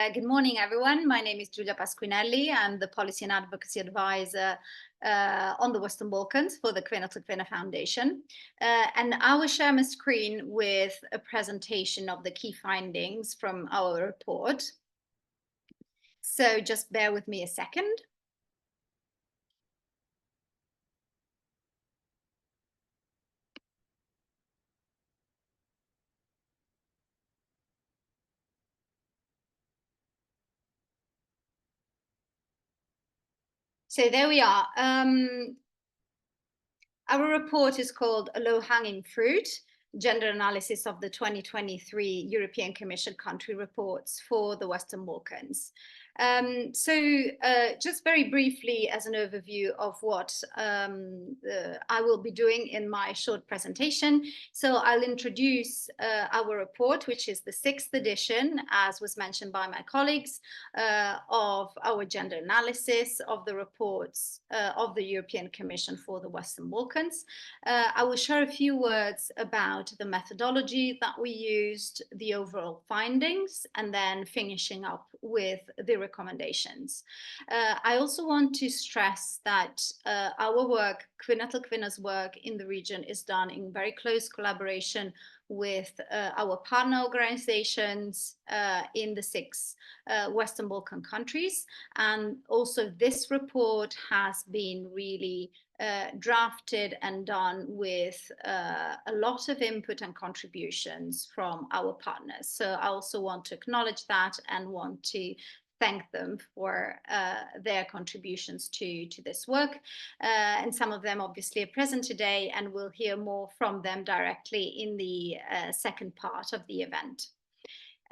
Good morning, everyone. My name is Giulia Pasquinelli. I'm the Policy and Advocacy Advisor on the Western Balkans for the Kvinna Foundation. And I will share my screen with a presentation of the key findings from our report. So just bear with me a second. So there we are. Our report is called A Low-Hanging Fruit, Gender Analysis of the 2023 European Commission Country Reports for the Western Balkans. Just very briefly as an overview of what I will be doing in my short presentation. So I'll introduce our report, which is the 6th edition, as was mentioned by my colleagues, of our gender analysis of the reports of the European Commission for the Western Balkans. I will share a few words about the methodology that we used, the overall findings, and then finishing up with the recommendations. I also want to stress that our work, Kvinna's work in the region, is done in very close collaboration with our partner organizations in the 6 Western Balkan countries. And also this report has been really drafted and done with a lot of input and contributions from our partners. So I also want to acknowledge that and want to thank them for their contributions to this work. And some of them obviously are present today, and we'll hear more from them directly in the second part of the event.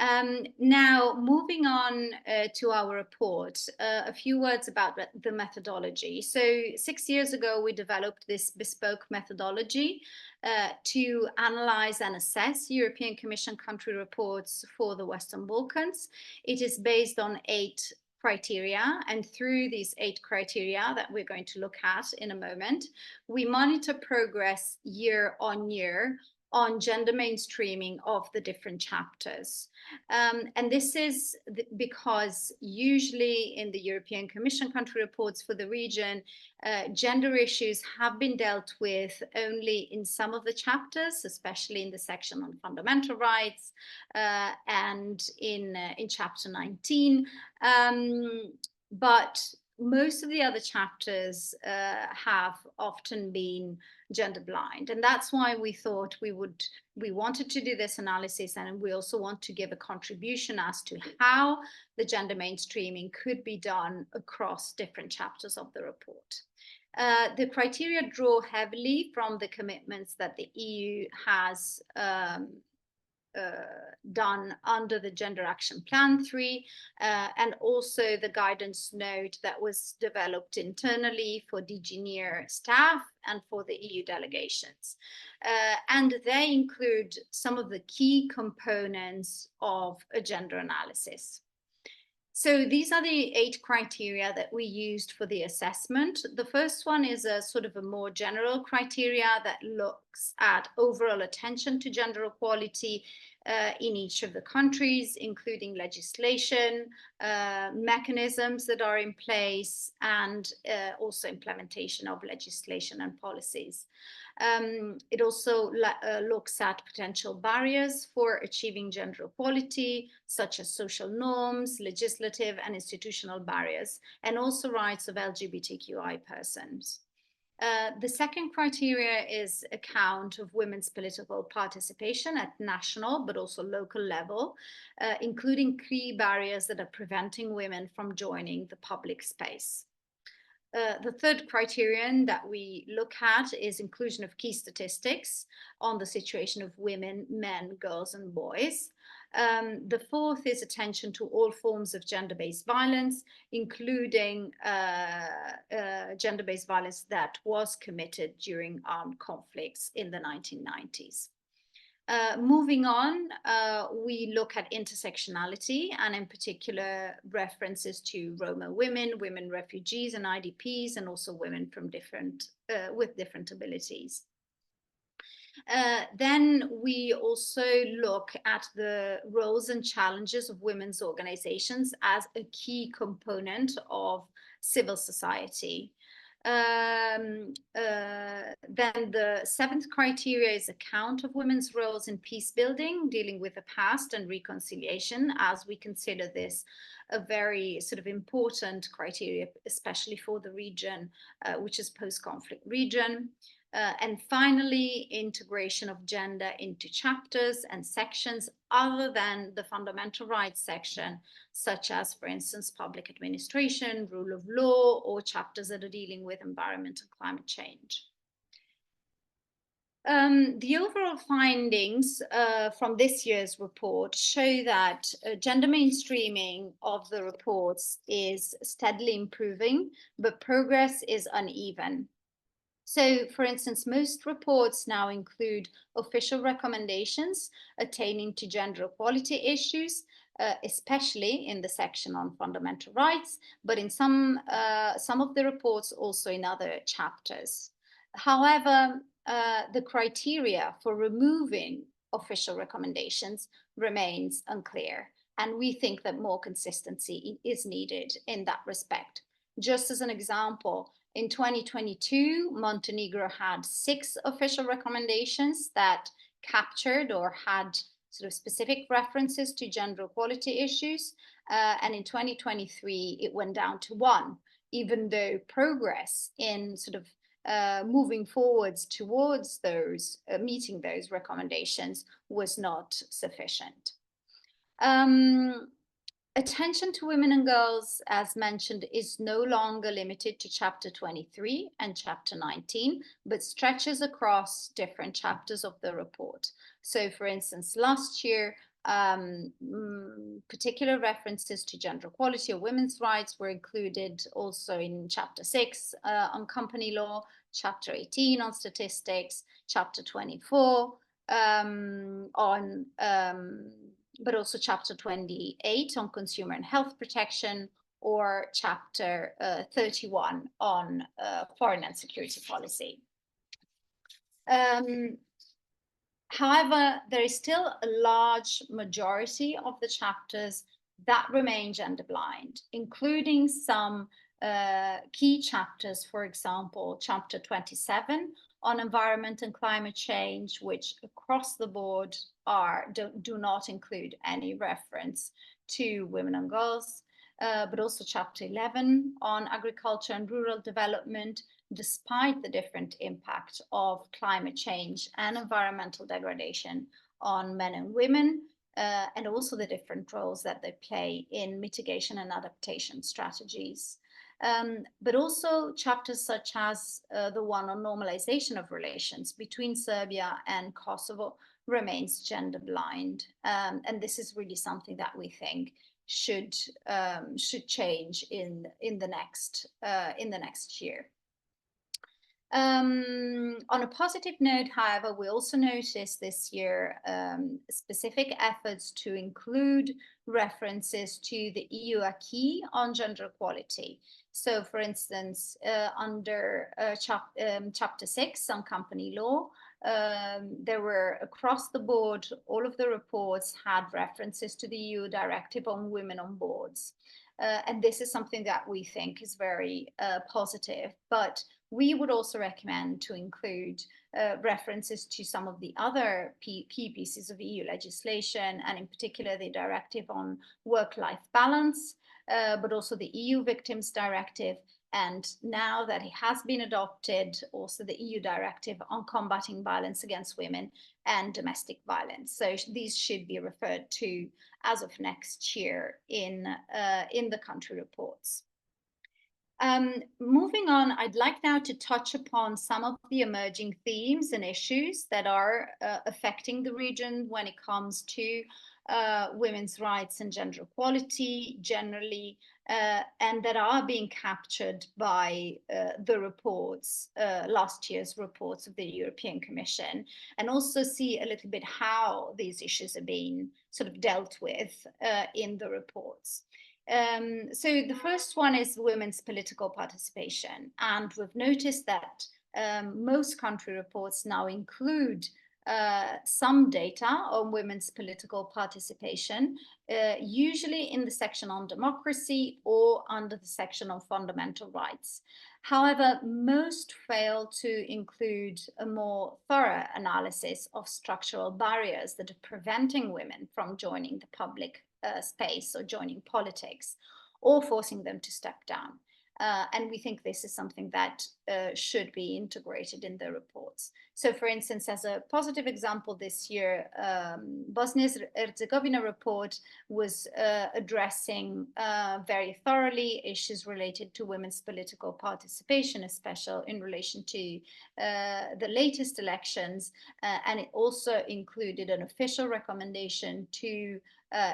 Now, moving on to our report, a few words about the methodology. So 6 years ago, we developed this bespoke methodology to analyze and assess European Commission country reports for the Western Balkans. It is based on 8 criteria, and through these 8 criteria that we're going to look at in a moment, we monitor progress year on year on gender mainstreaming of the different chapters. And this is because usually in the European Commission country reports for the region, gender issues have been dealt with only in some of the chapters, especially in the section on fundamental rights and in chapter 19. But most of the other chapters have often been gender blind, and that's why we thought we wanted to do this analysis, and we also want to give a contribution as to how the gender mainstreaming could be done across different chapters of the report. The criteria draw heavily from the commitments that the EU has done under the Gender Action Plan 3 and also the guidance note that was developed internally for DG NEAR staff and for the EU delegations. And they include some of the key components of a gender analysis. So these are the 8 criteria that we used for the assessment. The first one is a sort of a more general criteria that looks at overall attention to gender equality in each of the countries, including legislation, mechanisms that are in place, and also implementation of legislation and policies. It also looks at potential barriers for achieving gender equality, such as social norms, legislative and institutional barriers, and also rights of LGBTQI persons. The second criteria is a count of women's political participation at national but also local level, including key barriers that are preventing women from joining the public space. The third criterion that we look at is inclusion of key statistics on the situation of women, men, girls, and boys. The fourth is attention to all forms of gender-based violence, including gender-based violence that was committed during armed conflicts in the 1990s. Moving on, we look at intersectionality, and in particular references to Roma women, women refugees and IDPs, and also women from with different abilities. Then we also look at the roles and challenges of women's organizations as a key component of civil society. Then the seventh criteria is account of women's roles in peace building, dealing with the past and reconciliation, as we consider this a very sort of important criteria, especially for the region, which is post-conflict region. And finally, integration of gender into chapters and sections other than the fundamental rights section, such as, for instance, public administration, rule of law, or chapters that are dealing with environment and climate change. The overall findings from this year's report show that gender mainstreaming of the reports is steadily improving, but progress is uneven. So, for instance, most reports now include official recommendations attaining to gender equality issues, especially in the section on fundamental rights, but in some of the reports also in other chapters. However, the criteria for removing official recommendations remains unclear, and we think that more consistency is needed in that respect. Just as an example, in 2022, Montenegro had 6 official recommendations that captured or had sort of specific references to gender equality issues. And in 2023, it went down to 1, even though progress in sort of moving forwards towards those, meeting those recommendations was not sufficient. Attention to women and girls, as mentioned, is no longer limited to chapter 23 and chapter 19, but stretches across different chapters of the report. So, for instance, last year, particular references to gender equality or women's rights were included also in chapter 6 on company law, chapter 18 on statistics, chapter 24 on but also chapter 28 on consumer and health protection, or chapter 31 on foreign and security policy. However, there is still a large majority of the chapters that remain gender blind, including some key chapters, for example, chapter 27 on environment and climate change, which across the board do not include any reference to women and girls, but also chapter 11 on agriculture and rural development, despite the different impact of climate change and environmental degradation on men and women, and also the different roles that they play in mitigation and adaptation strategies. But also chapters such as the one on normalization of relations between Serbia and Kosovo remains gender blind, and this is really something that we think should change in the next year. On a positive note, however, we also noticed this year specific efforts to include references to the EU acquis on gender equality. So, for instance, under chapter 6 on company law, there were across the board, all of the reports had references to the EU directive on women on boards. And this is something that we think is very positive, but we would also recommend to include references to some of the other key pieces of EU legislation, and in particular the directive on work-life balance, but also the EU Victims Directive, and now that it has been adopted, also the EU Directive on combating violence against women and domestic violence. So these should be referred to as of next year in the country reports. Moving on, I'd like now to touch upon some of the emerging themes and issues that are affecting the region when it comes to women's rights and gender equality generally, and that are being captured by the reports, last year's reports of the European Commission, and also see a little bit how these issues are being sort of dealt with in the reports. So the first one is women's political participation, and we've noticed that most country reports now include some data on women's political participation, usually in the section on democracy or under the section on fundamental rights. However, most fail to include a more thorough analysis of structural barriers that are preventing women from joining the public space or joining politics, or forcing them to step down. And we think this is something that should be integrated in the reports. So, for instance, as a positive example this year, Bosnia-Herzegovina report was addressing very thoroughly issues related to women's political participation, especially in relation to the latest elections. And it also included an official recommendation to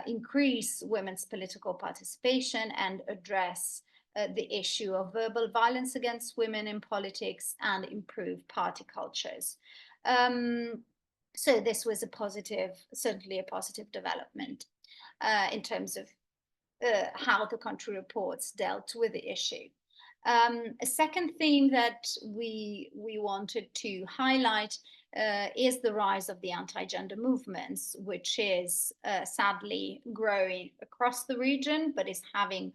increase women's political participation and address the issue of verbal violence against women in politics and improve party cultures. So this was a positive, certainly a positive development in terms of how the country reports dealt with the issue. A second theme that we wanted to highlight is the rise of the anti-gender movements, which is sadly growing across the region, but is having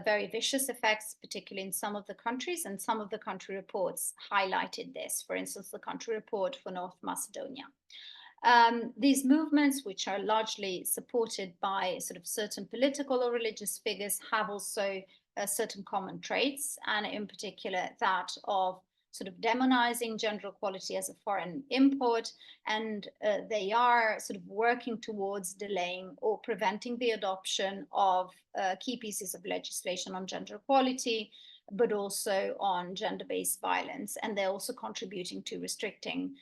very vicious effects, particularly in some of the countries, and some of the country reports highlighted this. For instance, the country report for North Macedonia. These movements, which are largely supported by sort of certain political or religious figures, have also certain common traits, and in particular that of sort of demonizing gender equality as a foreign import, and they are sort of working towards delaying or preventing the adoption of key pieces of legislation on gender equality, but also on gender-based violence. And they're also contributing to restricting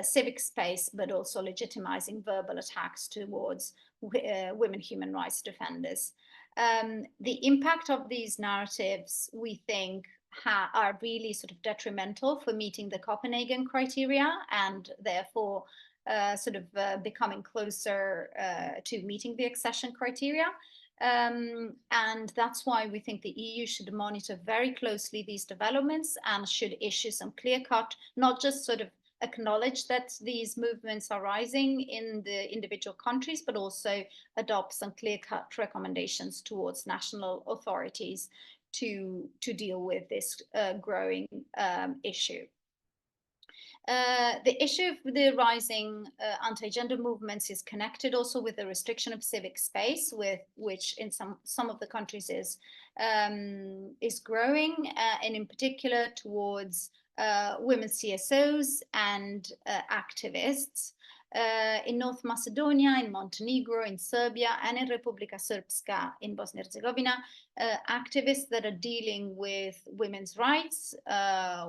civic space, but also legitimizing verbal attacks towards women human rights defenders. The impact of these narratives, we think, are really sort of detrimental for meeting the Copenhagen criteria, and therefore becoming closer to meeting the accession criteria. And that's why we think the EU should monitor very closely these developments and should issue some clear-cut, not just sort of acknowledge that these movements are rising in the individual countries, but also adopt some clear-cut recommendations towards national authorities to deal with this growing issue. The issue of the rising anti-gender movements is connected also with the restriction of civic space, which in some of the countries is growing, and in particular towards women CSOs and activists. In North Macedonia, in Montenegro, in Serbia, and in Republika Srpska in Bosnia-Herzegovina, activists that are dealing with women's rights,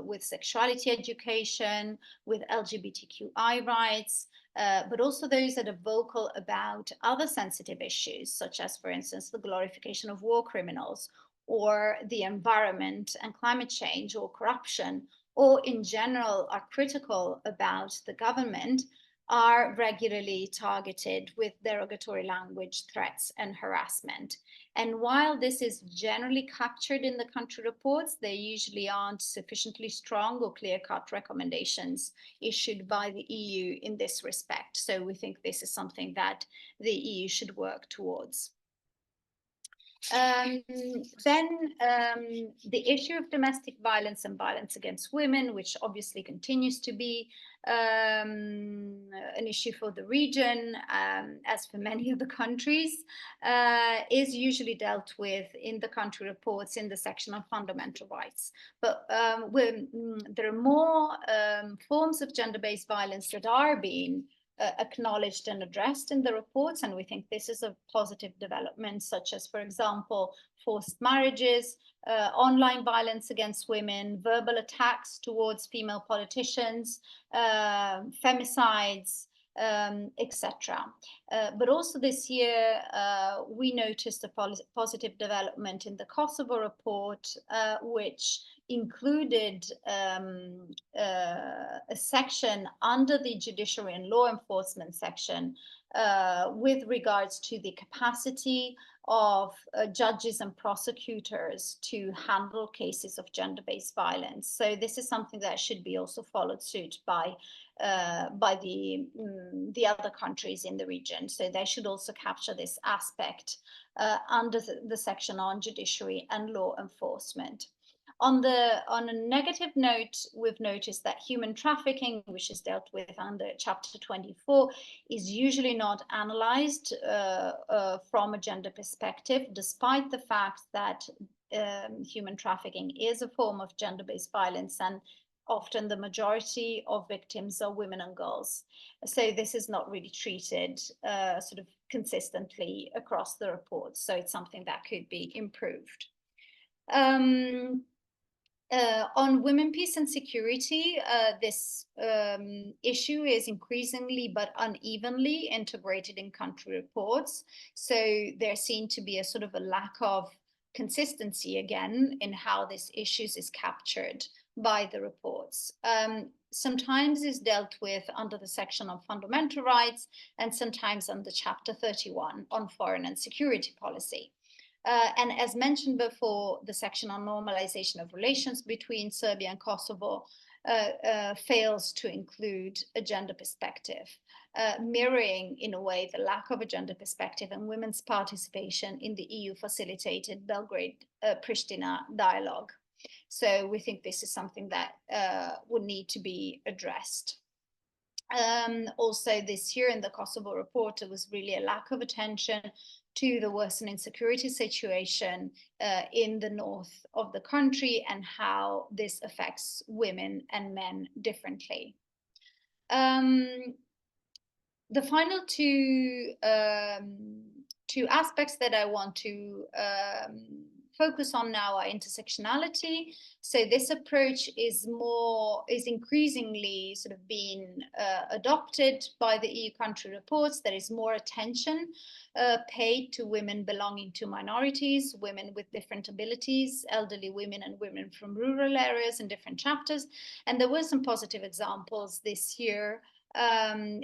with sexuality education, with LGBTQI rights, but also those that are vocal about other sensitive issues, such as, for instance, the glorification of war criminals, or the environment and climate change, or corruption, or in general are critical about the government, are regularly targeted with derogatory language, threats, and harassment. And while this is generally captured in the country reports, there usually aren't sufficiently strong or clear-cut recommendations issued by the EU in this respect. So we think this is something that the EU should work towards. Then the issue of domestic violence and violence against women, which obviously continues to be an issue for the region, as for many other countries, is usually dealt with in the country reports in the section on fundamental rights. But there are more forms of gender-based violence that are being acknowledged and addressed in the reports, and we think this is a positive development, such as, for example, forced marriages, online violence against women, verbal attacks towards female politicians, femicides, etc. But also this year, we noticed a positive development in the Kosovo report, which included a section under the judiciary and law enforcement section with regards to the capacity of judges and prosecutors to handle cases of gender-based violence. So this is something that should be also followed suit by the other countries in the region. So they should also capture this aspect under the section on judiciary and law enforcement. On a negative note, we've noticed that human trafficking, which is dealt with under Chapter 24, is usually not analyzed from a gender perspective, despite the fact that human trafficking is a form of gender-based violence, and often the majority of victims are women and girls. So this is not really treated sort of consistently across the reports. So it's something that could be improved. On women, peace and security, this issue is increasingly but unevenly integrated in country reports. So there seems to be a sort of a lack of consistency again in how this issue is captured by the reports. Sometimes is dealt with under the section on fundamental rights and sometimes under Chapter 31 on foreign and security policy. And as mentioned before, the section on normalization of relations between Serbia and Kosovo fails to include a gender perspective, mirroring in a way the lack of a gender perspective and women's participation in the EU-facilitated Belgrade-Pristina dialogue. So we think this is something that would need to be addressed. Also this year in the Kosovo report, there was really a lack of attention to the worsening security situation in the north of the country and how this affects women and men differently. The final two aspects that I want to focus on now are intersectionality. So this approach is increasingly sort of being adopted by the EU country reports. There is more attention paid to women belonging to minorities, women with different abilities, elderly women and women from rural areas in different chapters. And there were some positive examples this year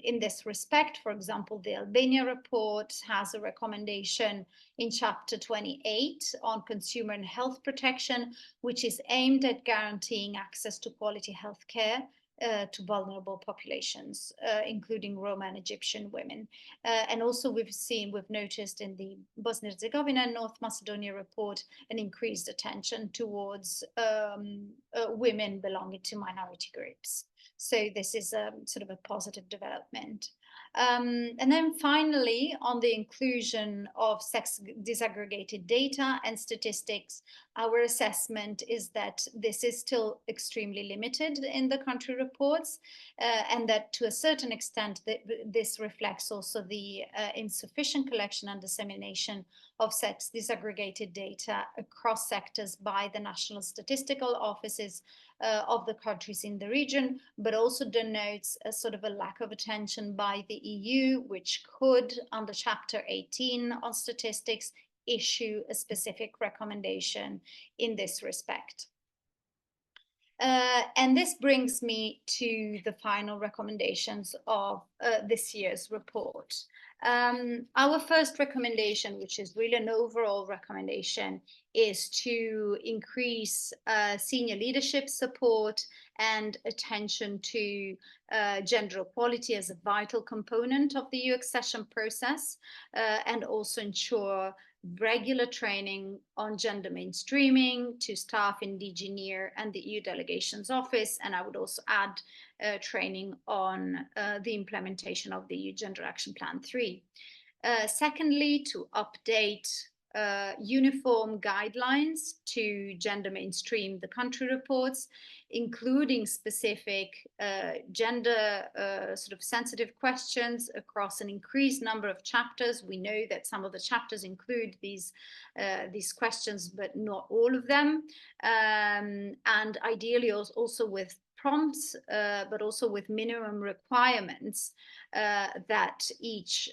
in this respect. For example, the Albania report has a recommendation in Chapter 28 on consumer and health protection, which is aimed at guaranteeing access to quality health care to vulnerable populations, including Roma and Egyptian women. And also we've noticed in the Bosnia-Herzegovina and North Macedonia report an increased attention towards women belonging to minority groups. So this is sort of a positive development. And then finally, on the inclusion of sex disaggregated data and statistics, our assessment is that this is still extremely limited in the country reports, and that to a certain extent this reflects also the insufficient collection and dissemination of sex disaggregated data across sectors by the national statistical offices of the countries in the region, but also denotes a sort of a lack of attention by the EU, which could, under Chapter 18 on statistics, issue a specific recommendation in this respect. And this brings me to the final recommendations of this year's report. Our first recommendation, which is really an overall recommendation, is to increase senior leadership support and attention to gender equality as a vital component of the EU accession process, and also ensure regular training on gender mainstreaming to staff in DG NEAR and the EU Delegations Office. And I would also add training on the implementation of the EU Gender Action Plan 3. Secondly, to update uniform guidelines to gender mainstream the country reports, including specific gender sort of sensitive questions across an increased number of chapters. We know that some of the chapters include these questions, but not all of them. And ideally also with prompts, but also with minimum requirements that each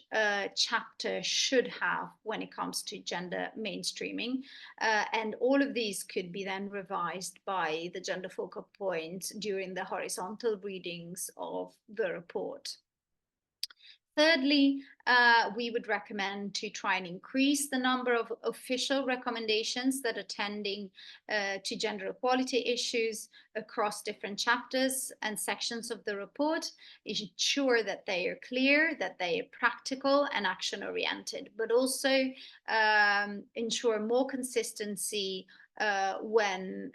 chapter should have when it comes to gender mainstreaming. And all of these could be then revised by the gender focal point during the horizontal readings of the report. Thirdly, we would recommend to try and increase the number of official recommendations that are tending to gender equality issues across different chapters and sections of the report. Ensure that they are clear, that they are practical and action-oriented, but also ensure more consistency when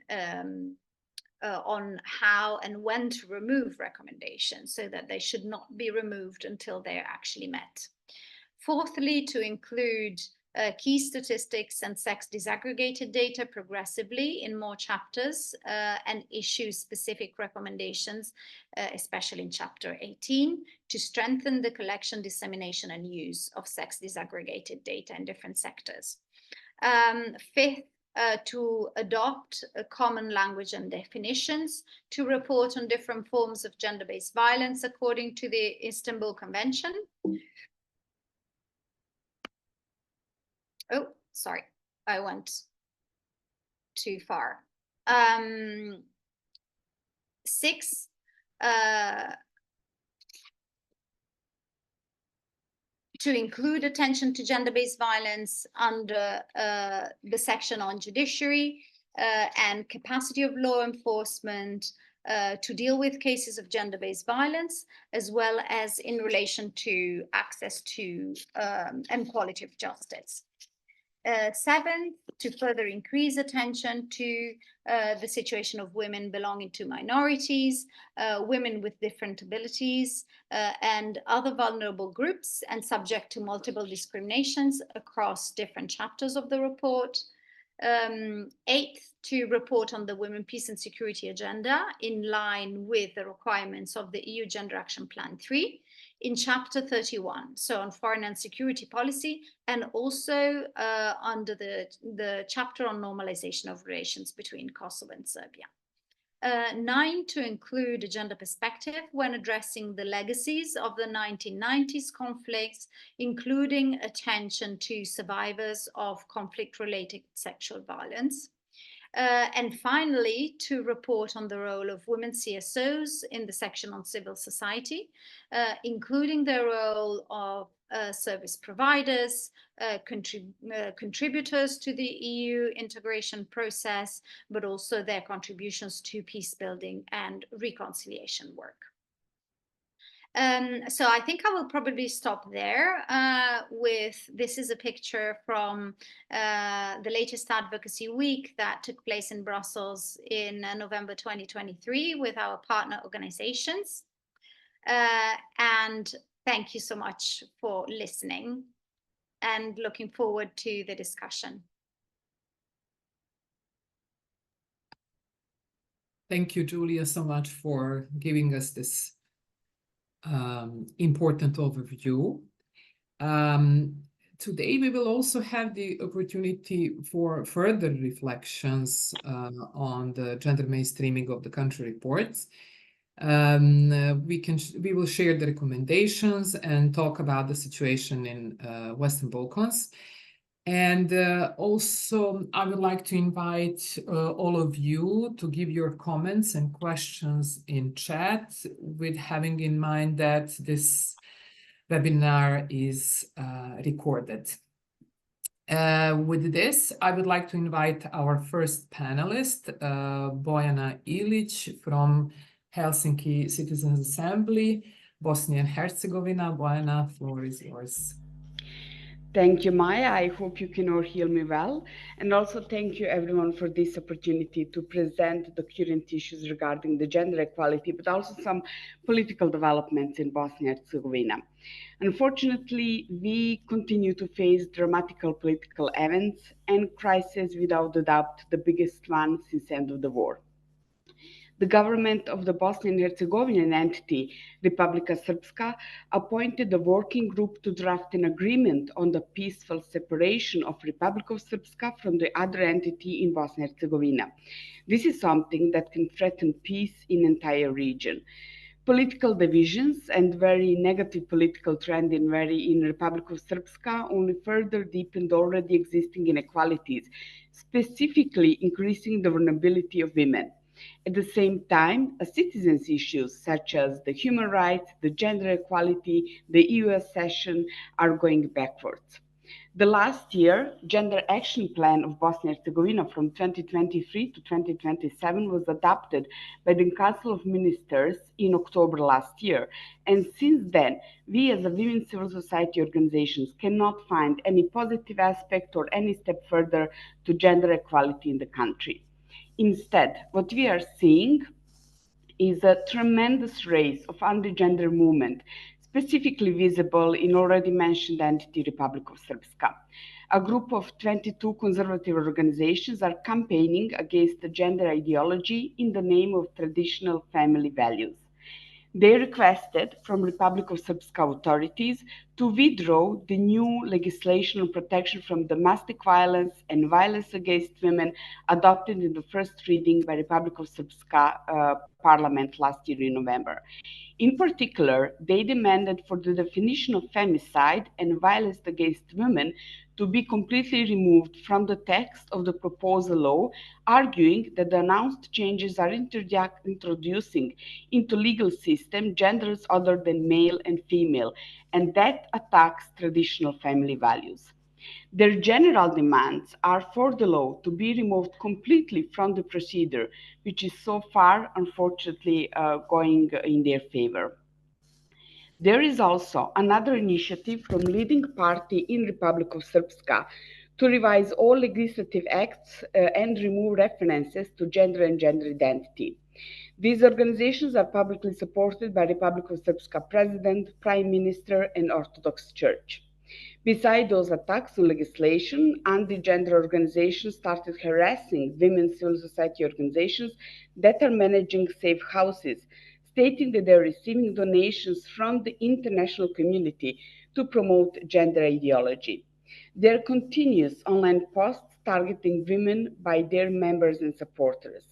on how and when to remove recommendations, so that they should not be removed until they are actually met. Fourthly, to include key statistics and sex disaggregated data progressively in more chapters and issue specific recommendations, especially in chapter 18, to strengthen the collection, dissemination and use of sex disaggregated data in different sectors. Fifth, to adopt a common language and definitions, to report on different forms of gender-based violence according to the Istanbul Convention. Oh, sorry, I went too far. Six, to include attention to gender-based violence under the section on judiciary and capacity of law enforcement to deal with cases of gender-based violence, as well as in relation to access to and quality of justice. Seventh, to further increase attention to the situation of women belonging to minorities, women with different abilities, and other vulnerable groups and subject to multiple discriminations across different chapters of the report. Eighth, to report on the Women, Peace and Security agenda in line with the requirements of the EU Gender Action Plan 3 in chapter 31, so on foreign and security policy, and also under the chapter on normalization of relations between Kosovo and Serbia. 9, to include a gender perspective when addressing the legacies of the 1990s conflicts, including attention to survivors of conflict-related sexual violence. And finally, to report on the role of women CSOs in the section on civil society, including their role of service providers, contributors to the EU integration process, but also their contributions to peace building and reconciliation work. So I think I will probably stop there this is a picture from the latest advocacy week that took place in Brussels in November 2023 with our partner organizations. And thank you so much for listening and looking forward to the discussion. Thank you, Julia, so much for giving us this important overview. Today we will also have the opportunity for further reflections on the gender mainstreaming of the country reports. We will share the recommendations and talk about the situation in Western Balkans. And also, I would like to invite all of you to give your comments and questions in chat, with having in mind that this webinar is recorded. With this, I would like to invite our first panelist, Bojana Ilić from Helsinki Citizens Assembly, Bosnia and Herzegovina. Bojana, floor is yours. Thank you, Maya. I hope you can all hear me well. And also thank you everyone for this opportunity to present the current issues regarding the gender equality, but also some political developments in Bosnia and Herzegovina. Unfortunately, we continue to face dramatical political events and crises, without a doubt the biggest one since the end of the war. The government of the Bosnian and Herzegovinian entity, Republika Srpska, appointed a working group to draft an agreement on the peaceful separation of Republika Srpska from the other entity in Bosnia and Herzegovina. This is something that can threaten peace in the entire region. Political divisions and very negative political trend in Republika Srpska only further deepened already existing inequalities, specifically increasing the vulnerability of women. At the same time, citizens' issues such as the human rights, the gender equality, the EU accession are going backwards. The last year Gender Action Plan of Bosnia and Herzegovina from 2023 to 2027 was adopted by the Council of Ministers in October last year. And since then, we as a women's civil society organizations cannot find any positive aspect or any step further to gender equality in the country. Instead, what we are seeing is a tremendous rise of anti-gender movement, specifically visible in already mentioned entity Republic of Srpska. A group of 22 conservative organizations are campaigning against the gender ideology in the name of traditional family values. They requested from Republic of Srpska authorities to withdraw the new legislation on protection from domestic violence and violence against women adopted in the first reading by Republic of Srpska Parliament last year in November. In particular, they demanded for the definition of femicide and violence against women to be completely removed from the text of the proposed law, arguing that the announced changes are introducing into legal system genders other than male and female, and that attacks traditional family values. Their general demands are for the law to be removed completely from the procedure, which is so far, unfortunately, going in their favor. There is also another initiative from leading party in Republic of Srpska to revise all legislative acts and remove references to gender and gender identity. These organizations are publicly supported by Republic of Srpska President, Prime Minister, and Orthodox Church. Besides those attacks on legislation, anti-gender organizations started harassing women's civil society organizations that are managing safe houses, stating that they're receiving donations from the international community to promote gender ideology. There are continuous online posts targeting women by their members and supporters.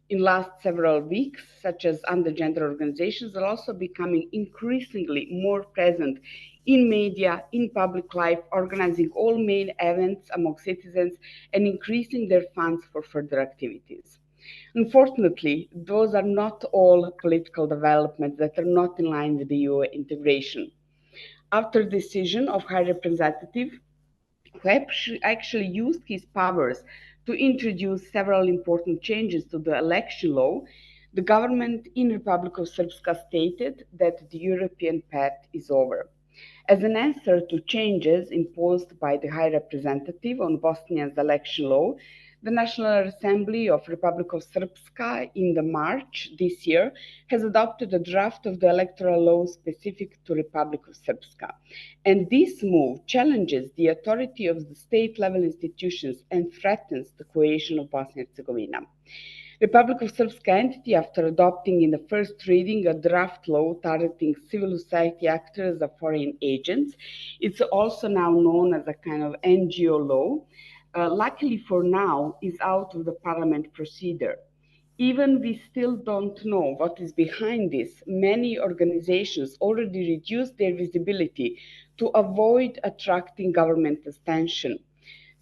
In last several weeks, such as anti-gender organizations are also becoming increasingly more present in media, in public life, organizing all main events among citizens and increasing their funds for further activities. Unfortunately, those are not all political developments that are not in line with the EU integration. After the decision of High Representative, who actually used his powers to introduce several important changes to the election law, the government in Republic of Srpska stated that the European path is over. As an answer to changes imposed by the High Representative on Bosnia's election law, the National Assembly of Republic of Srpska in the March this year has adopted a draft of the electoral law specific to Republic of Srpska. And this move challenges the authority of the state-level institutions and threatens the cohesion of Bosnia and Herzegovina. Republic of Srpska entity, after adopting in the first reading a draft law targeting civil society actors as foreign agents, it's also now known as a kind of NGO law. Luckily for now, is out of the parliament procedure. Even we still don't know what is behind this. Many organizations already reduced their visibility to avoid attracting government attention.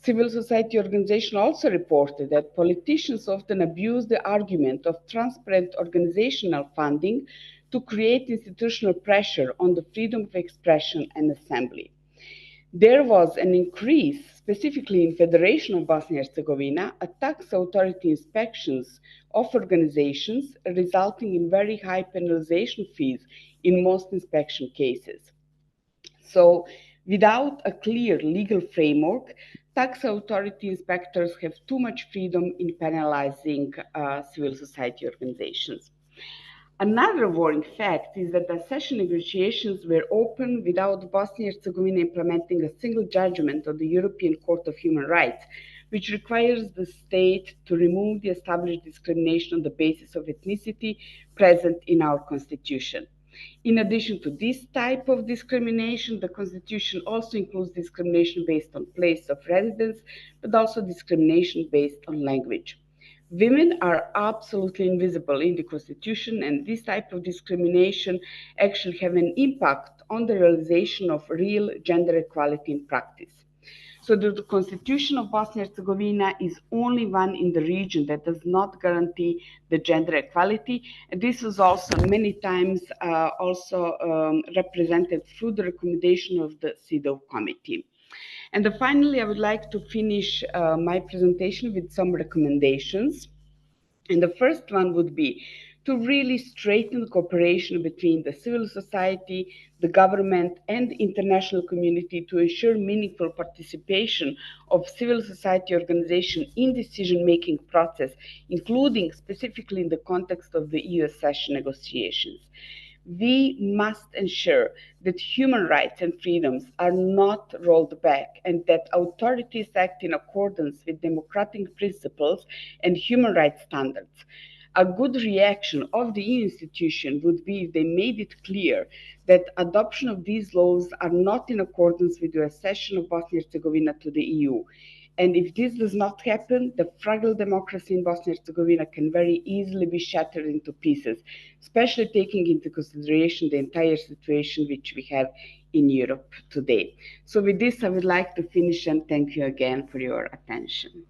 Civil society organizations also reported that politicians often abuse the argument of transparent organizational funding to create institutional pressure on the freedom of expression and assembly. There was an increase, specifically in Federation of Bosnia and Herzegovina, a tax authority inspections of organizations, resulting in very high penalization fees in most inspection cases. So, without a clear legal framework, tax authority inspectors have too much freedom in penalizing civil society organizations. Another worrying fact is that the accession negotiations were open without Bosnia and Herzegovina implementing a single judgment of the European Court of Human Rights, which requires the state to remove the established discrimination on the basis of ethnicity present in our constitution. In addition to this type of discrimination, the Constitution also includes discrimination based on place of residence, but also discrimination based on language. Women are absolutely invisible in the Constitution, and this type of discrimination actually have an impact on the realization of real gender equality in practice. So the constitution of Bosnia and Herzegovina is only one in the region that does not guarantee the gender equality. And this was also many times represented through the recommendation of the CEDAW committee. And finally, I would like to finish my presentation with some recommendations. And the first one would be to really strengthen cooperation between the civil society, the government, and the international community to ensure meaningful participation of civil society organizations in decision-making process, including specifically in the context of the EU accession negotiations. We must ensure that human rights and freedoms are not rolled back and that authorities act in accordance with democratic principles and human rights standards. A good reaction of the EU institution would be if they made it clear that adoption of these laws are not in accordance with the accession of Bosnia and Herzegovina to the EU. And if this does not happen, the fragile democracy in Bosnia and Herzegovina can very easily be shattered into pieces, especially taking into consideration the entire situation which we have in Europe today. So with this, I would like to finish and thank you again for your attention.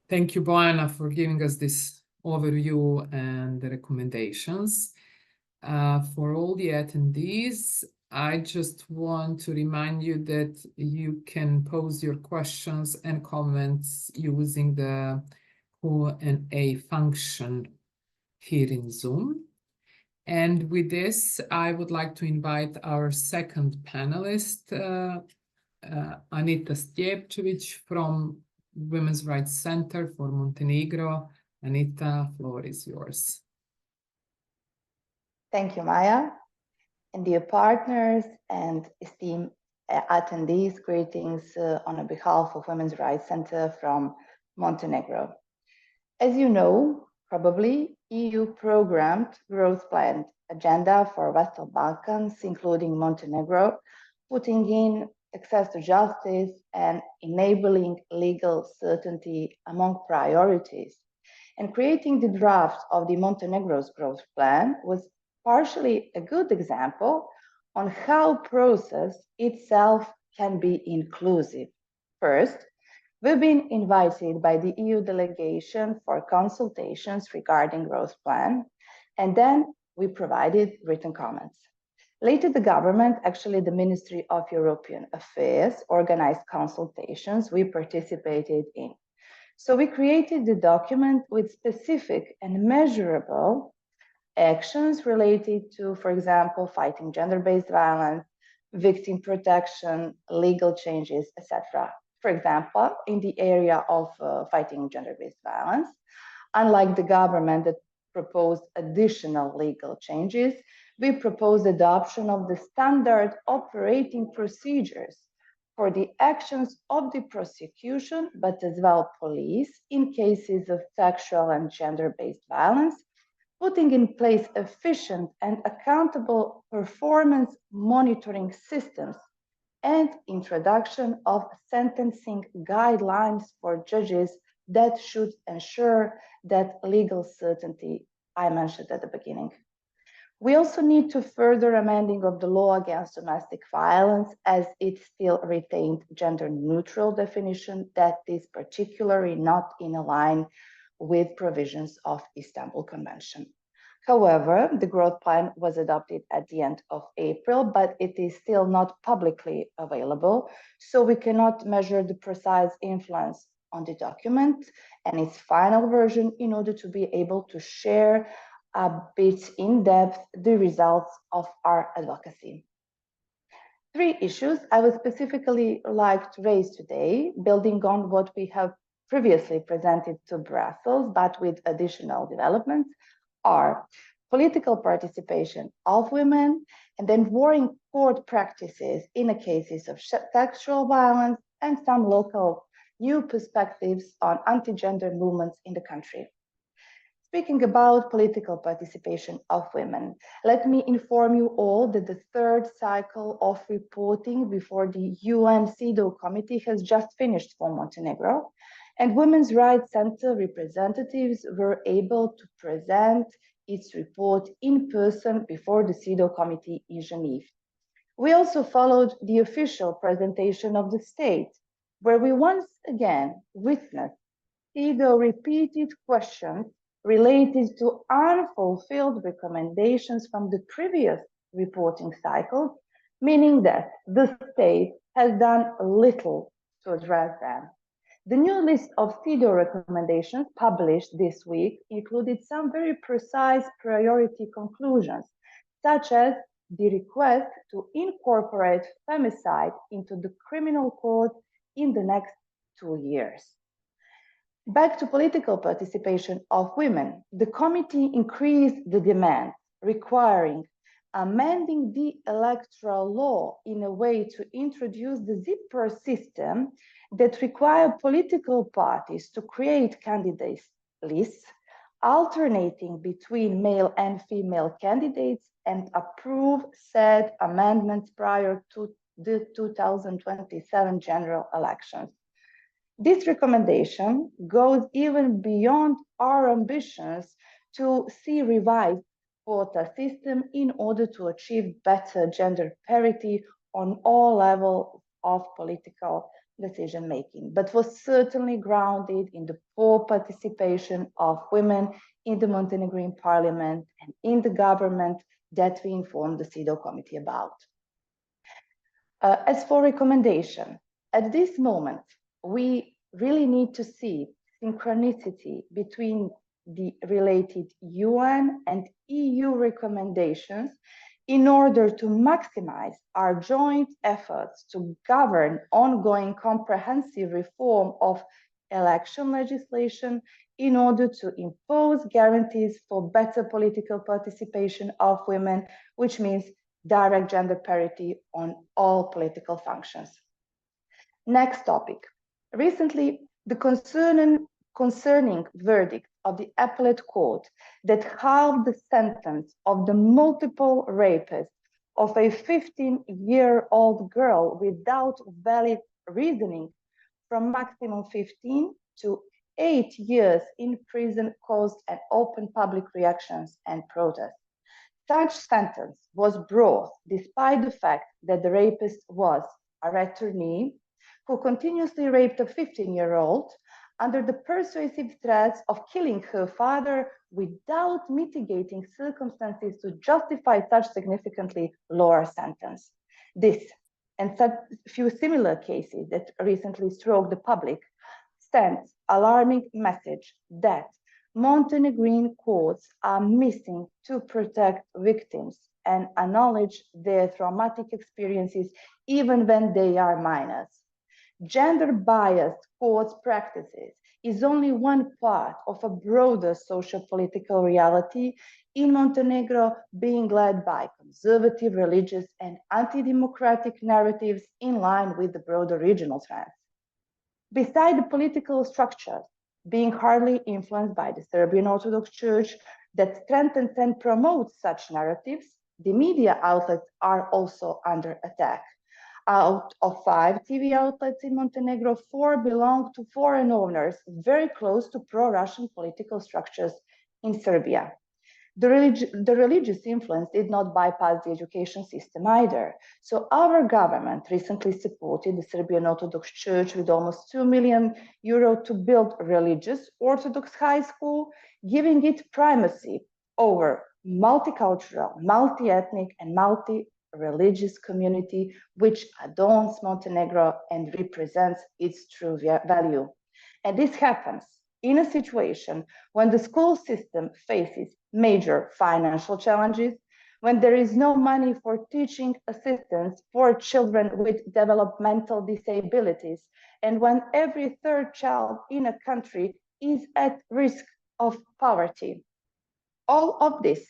Thank you, Bojana, for giving us this overview and the recommendations. For all the attendees, I just want to remind you that you can pose your questions and comments using the Q&A function here in Zoom. And with this, I would like to invite our second panelist, Anita Stjepčević from Women's Rights Center for Montenegro. Anita, floor is yours. Thank you, Maya. And dear partners and esteemed attendees, greetings on behalf of Women's Rights Center from Montenegro. As you know, probably, EU programmed growth plan agenda for Western Balkans, including Montenegro, putting in access to justice and enabling legal certainty among priorities. And creating the draft of the Montenegro's growth plan was partially a good example on how process itself can be inclusive. First, we've been invited by the EU delegation for consultations regarding growth plan, and then we provided written comments. Later, the government, actually the Ministry of European Affairs, organized consultations we participated in. So we created the document with specific and measurable actions related to, for example, fighting gender-based violence, victim protection, legal changes, etc. For example, in the area of fighting gender-based violence, unlike the government that proposed additional legal changes, we proposed adoption of the standard operating procedures for the actions of the prosecution, but as well police in cases of sexual and gender-based violence, putting in place efficient and accountable performance monitoring systems, and introduction of sentencing guidelines for judges that should ensure that legal certainty I mentioned at the beginning. We also need to further amending of the law against domestic violence, as it still retained gender-neutral definition that is particularly not in line with provisions of Istanbul Convention. However, the growth plan was adopted at the end of April, but it is still not publicly available, so we cannot measure the precise influence on the document and its final version in order to be able to share a bit in depth the results of our advocacy. 3 issues I would specifically like to raise today, building on what we have previously presented to Brussels, but with additional developments, are political participation of women, and then warring court practices in the cases of sexual violence, and some local new perspectives on anti-gender movements in the country. Speaking about political participation of women, let me inform you all that the 3rd cycle of reporting before the UN CEDAW committee has just finished for Montenegro, and Women's Rights Center representatives were able to present its report in person before the CEDAW committee in Geneva. We also followed the official presentation of the state, where we once again witnessed CEDAW repeated questions related to unfulfilled recommendations from the previous reporting cycles, meaning that the state has done little to address them. The new list of CEDAW recommendations published this week included some very precise priority conclusions, such as the request to incorporate femicide into the criminal code in the next 2 years. Back to political participation of women, the committee increased the demand, requiring amending the electoral law in a way to introduce the zipper system that require political parties to create candidate lists, alternating between male and female candidates, and approve said amendments prior to the 2027 general elections. This recommendation goes even beyond our ambitions to see revised quota system in order to achieve better gender parity on all levels of political decision making, but was certainly grounded in the full participation of women in the Montenegrin parliament and in the government that we informed the CEDAW committee about. As for recommendation, at this moment, we really need to see synchronicity between the related UN and EU recommendations in order to maximize our joint efforts to govern ongoing comprehensive reform of election legislation in order to impose guarantees for better political participation of women, which means direct gender parity on all political functions. Next topic. Recently, the concerning verdict of the appellate court that halved the sentence of the multiple rapist of a 15-year-old girl without valid reasoning from maximum 15 to 8 years in prison caused an open public reactions and protests. Such sentence was brought despite the fact that the rapist was a returnee who continuously raped a 15-year-old under the persuasive threats of killing her father without mitigating circumstances to justify such significantly lower sentence. This and such few similar cases that recently struck the public sends alarming message that Montenegrin courts are missing to protect victims and acknowledge their traumatic experiences even when they are minors. Gender-biased courts practices is only one part of a broader social-political reality in Montenegro being led by conservative, religious, and anti-democratic narratives in line with the broader regional trends. Beside the political structures being hardly influenced by the Serbian Orthodox Church that strengthens and promotes such narratives, the media outlets are also under attack. Out of 5 TV outlets in Montenegro, 4 belong to foreign owners very close to pro-Russian political structures in Serbia. The religious influence did not bypass the education system either. So our government recently supported the Serbian Orthodox Church with almost €2 million to build a religious Orthodox high school, giving it primacy over multicultural, multi-ethnic, and multi-religious community, which adorns Montenegro and represents its true value. And this happens in a situation when the school system faces major financial challenges, when there is no money for teaching assistance for children with developmental disabilities, and when every 3rd child in a country is at risk of poverty. All of this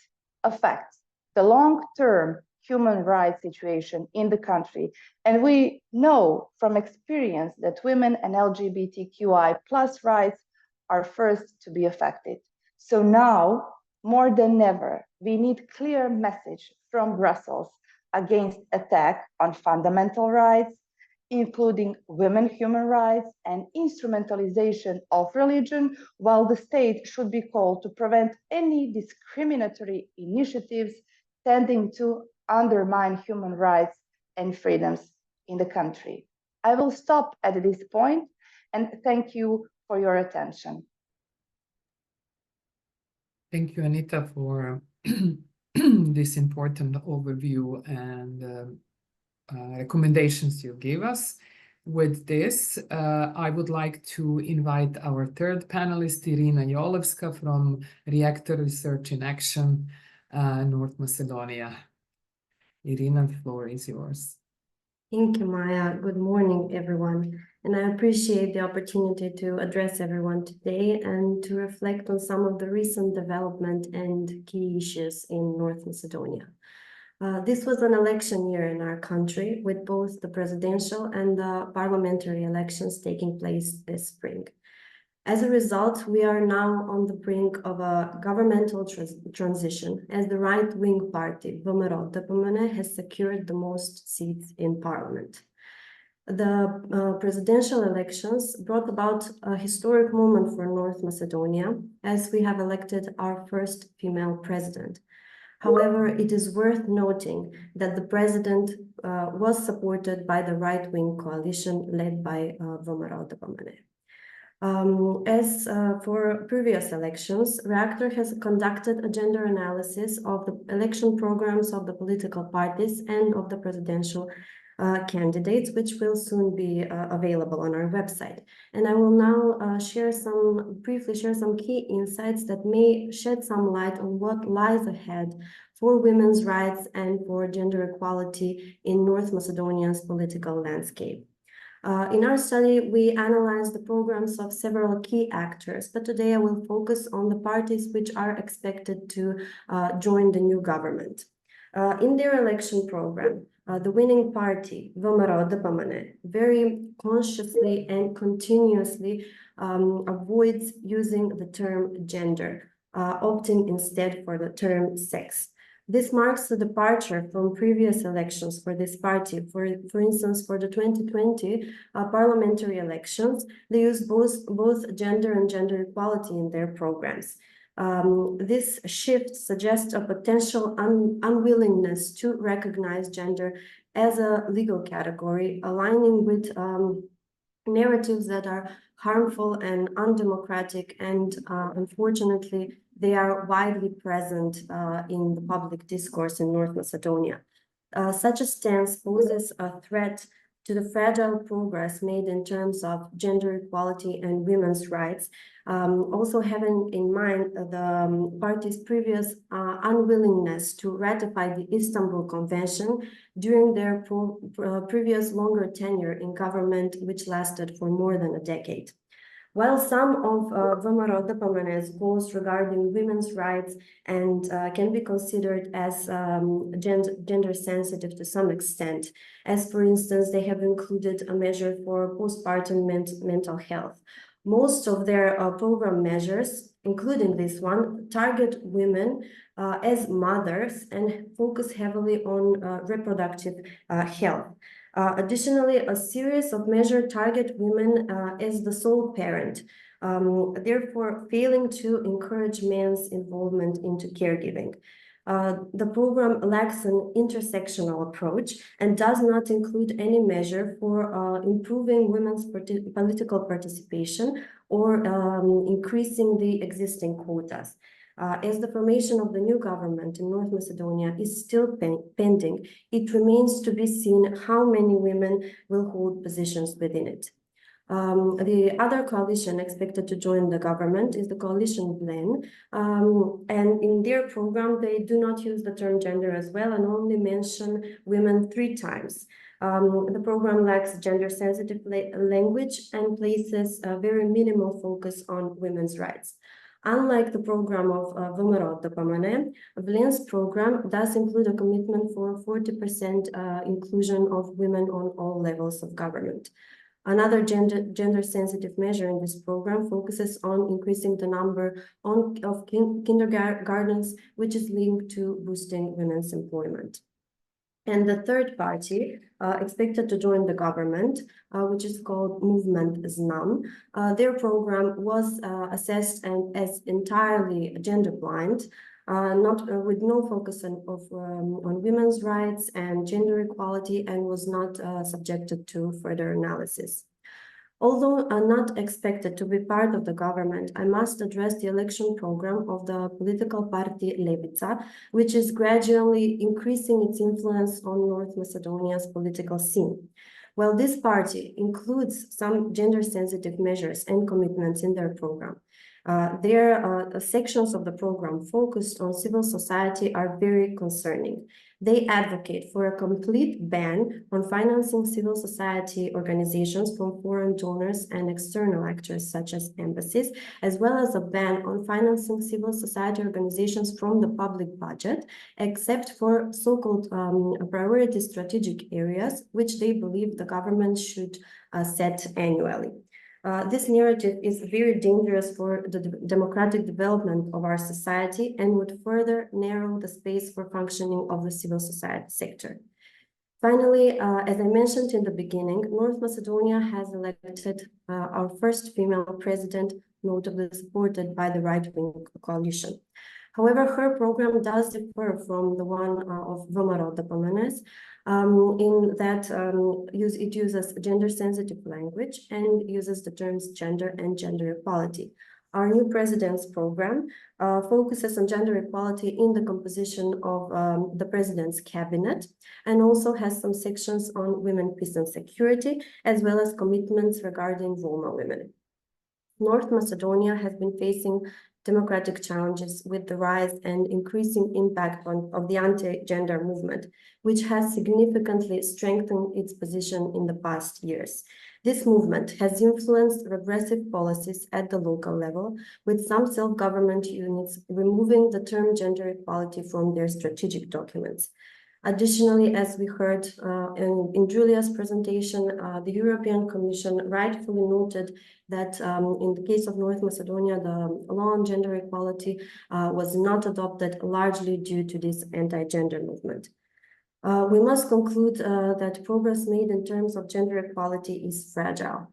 affects the long-term human rights situation in the country. And we know from experience that women and LGBTQI+ rights are first to be affected. So now, more than ever, we need clear message from Brussels against attack on fundamental rights, including women's human rights and instrumentalization of religion, while the state should be called to prevent any discriminatory initiatives tending to undermine human rights and freedoms in the country. I will stop at this point and thank you for your attention. Thank you, Anita, for this important overview and recommendations you gave us. With this, I would like to invite our third panelist, Irina Jolevska from Reactor Research in Action, North Macedonia. Irina, the floor is yours. Thank you, Maya. Good morning, everyone. And I appreciate the opportunity to address everyone today and to reflect on some of the recent development and key issues in North Macedonia. This was an election year in our country, with both the presidential and the parliamentary elections taking place this spring. As a result, we are now on the brink of a governmental transition, as the right-wing party, VMRO DPMNE, has secured the most seats in parliament. The presidential elections brought about a historic moment for North Macedonia, as we have elected our first female president. However, it is worth noting that the president was supported by the right-wing coalition led by VMRO DPMNE. As for previous elections, Reactor has conducted a gender analysis of the election programs of the political parties and of the presidential candidates, which will soon be available on our website. And I will now briefly share some key insights that may shed some light on what lies ahead for women's rights and for gender equality in North Macedonia's political landscape. In our study, we analyzed the programs of several key actors, but today I will focus on the parties which are expected to join the new government. In their election program, the winning party, VMRO DPMNE, very consciously and continuously avoids using the term gender, opting instead for the term sex. This marks a departure from previous elections for this party. For instance, for the 2020 parliamentary elections, they used both gender and gender equality in their programs. This shift suggests a potential unwillingness to recognize gender as a legal category, aligning with narratives that are harmful and undemocratic, and unfortunately, they are widely present in the public discourse in North Macedonia. Such a stance poses a threat to the fragile progress made in terms of gender equality and women's rights, also having in mind the party's previous unwillingness to ratify the Istanbul Convention during their previous longer tenure in government, which lasted for more than a decade. While some of VMRO DPMNE's goals regarding women's rights and can be considered as gender sensitive to some extent, as for instance, they have included a measure for postpartum mental health. Most of their program measures, including this one, target women as mothers and focus heavily on reproductive health. Additionally, a series of measures target women as the sole parent, therefore failing to encourage men's involvement into caregiving. The program lacks an intersectional approach and does not include any measure for improving women's political participation or increasing the existing quotas. As the formation of the new government in North Macedonia is still pending, it remains to be seen how many women will hold positions within it. The other coalition expected to join the government is the coalition BLEN, and in their program, they do not use the term gender as well and only mention women 3 times. The program lacks gender-sensitive language and places a very minimal focus on women's rights. Unlike the program of VMRO DPMNE, BLEN's program does include a commitment for 40% inclusion of women on all levels of government. Another gender-sensitive measure in this program focuses on increasing the number of kindergartens, which is linked to boosting women's employment. And the third party expected to join the government, which is called Movement ZNAM. Their program was assessed as entirely gender blind. with no focus on women's rights and gender equality, and was not subjected to further analysis. Although not expected to be part of the government, I must address the election program of the political party Levica, which is gradually increasing its influence on North Macedonia's political scene. While this party includes some gender-sensitive measures and commitments in their program, their sections of the program focused on civil society are very concerning. They advocate for a complete ban on financing civil society organizations from foreign donors and external actors such as embassies, as well as a ban on financing civil society organizations from the public budget, except for so-called priority strategic areas, which they believe the government should set annually. This narrative is very dangerous for the democratic development of our society and would further narrow the space for functioning of the civil society sector. Finally, as I mentioned in the beginning, North Macedonia has elected our first female president, notably supported by the right-wing coalition. However, her program does differ from the one of VMRO Depămânesc, in that it uses gender-sensitive language and uses the terms gender and gender equality. Our new president's program focuses on gender equality in the composition of the president's cabinet, and also has some sections on women, peace and security, as well as commitments regarding Roma women. North Macedonia has been facing democratic challenges with the rise and increasing impact of the anti-gender movement, which has significantly strengthened its position in the past years. This movement has influenced regressive policies at the local level, with some self-government units removing the term gender equality from their strategic documents. Additionally, as we heard in Julia's presentation, the European Commission rightfully noted that in the case of North Macedonia, the law on gender equality was not adopted largely due to this anti-gender movement. We must conclude that progress made in terms of gender equality is fragile.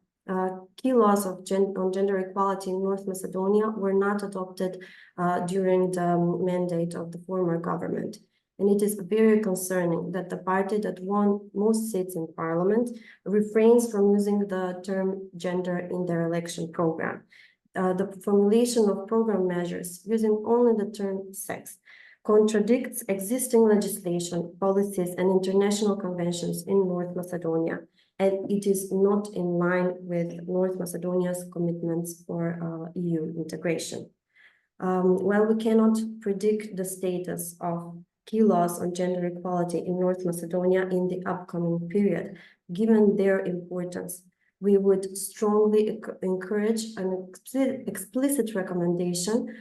Key laws on gender equality in North Macedonia were not adopted during the mandate of the former government. And it is very concerning that the party that won most seats in parliament refrains from using the term gender in their election program. The formulation of program measures using only the term sex contradicts existing legislation, policies, and international conventions in North Macedonia, and it is not in line with North Macedonia's commitments for EU integration. While we cannot predict the status of key laws on gender equality in North Macedonia in the upcoming period, given their importance, we would strongly encourage an explicit recommendation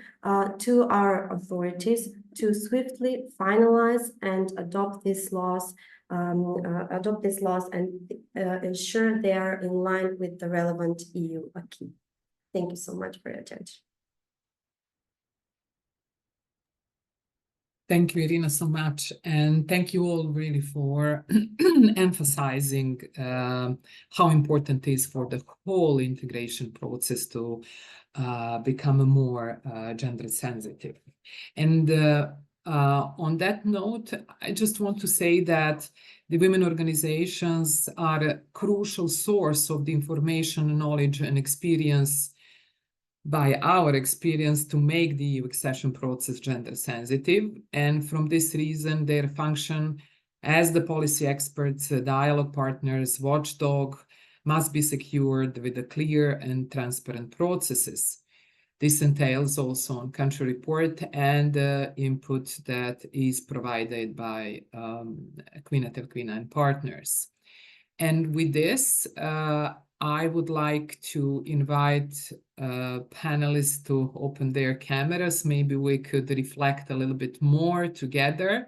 to our authorities to swiftly finalize and adopt these laws and ensure they are in line with the relevant EU acquis. Thank you so much for your attention. Thank you, Irina, so much. And thank you all really for emphasizing how important it is for the whole integration process to become more gender sensitive. And on that note, I just want to say that the women organizations are a crucial source of the information, knowledge, and experience by our experience to make the EU accession process gender sensitive. And from this reason, their function as the policy experts, dialogue partners, watchdog must be secured with a clear and transparent processes. This entails also on country report and input that is provided by Kvinna and partners. And with this, I would like to invite panelists to open their cameras. Maybe we could reflect a little bit more together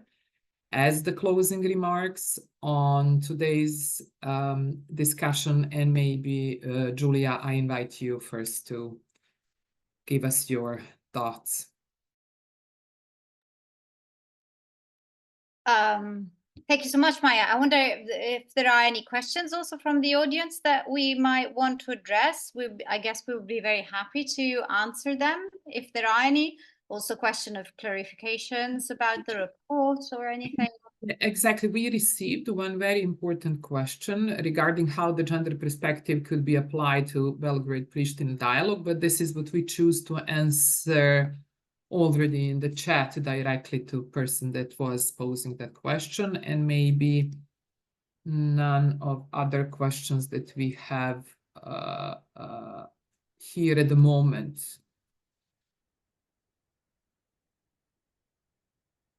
as the closing remarks on today's discussion. And maybe, Julia, I invite you first to give us your thoughts. Thank you so much, Maya. I wonder if there are any questions also from the audience that we might want to address. I guess we would be very happy to answer them if there are any. also question of clarifications about the report or anything? Exactly. We received one very important question regarding how the gender perspective could be applied to Belgrade-Pristina dialogue, but this is what we choose to answer already in the chat directly to person that was posing that question, and maybe none of other questions that we have here at the moment.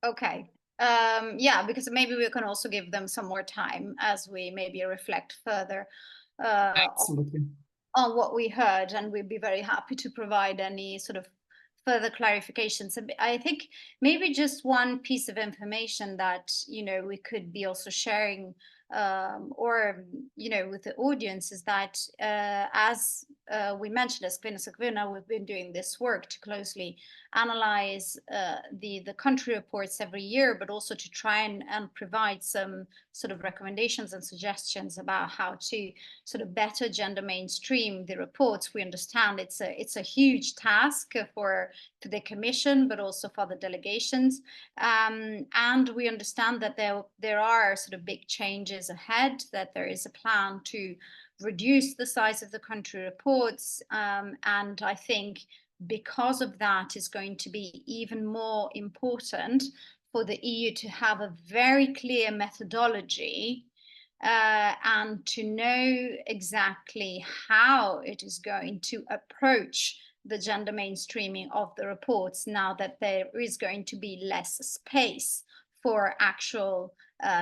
Okay. Yeah, because maybe we can also give them some more time as we maybe reflect further Absolutely. on what we heard, and we'd be very happy to provide any sort of further clarifications. I think maybe just one piece of information that, you know, we could be also sharing or, you know, with the audience is that as we mentioned, as Kvinna, we've been doing this work to closely analyze the country reports every year, but also to try and provide some sort of recommendations and suggestions about how to sort of better gender mainstream the reports. We understand it's a huge task for the Commission, but also for the delegations. And we understand that there are sort of big changes ahead, that there is a plan to reduce the size of the country reports. And I think because of that, it's going to be even more important for the EU to have a very clear methodology and to know exactly how it is going to approach the gender mainstreaming of the reports, now that there is going to be less space for actual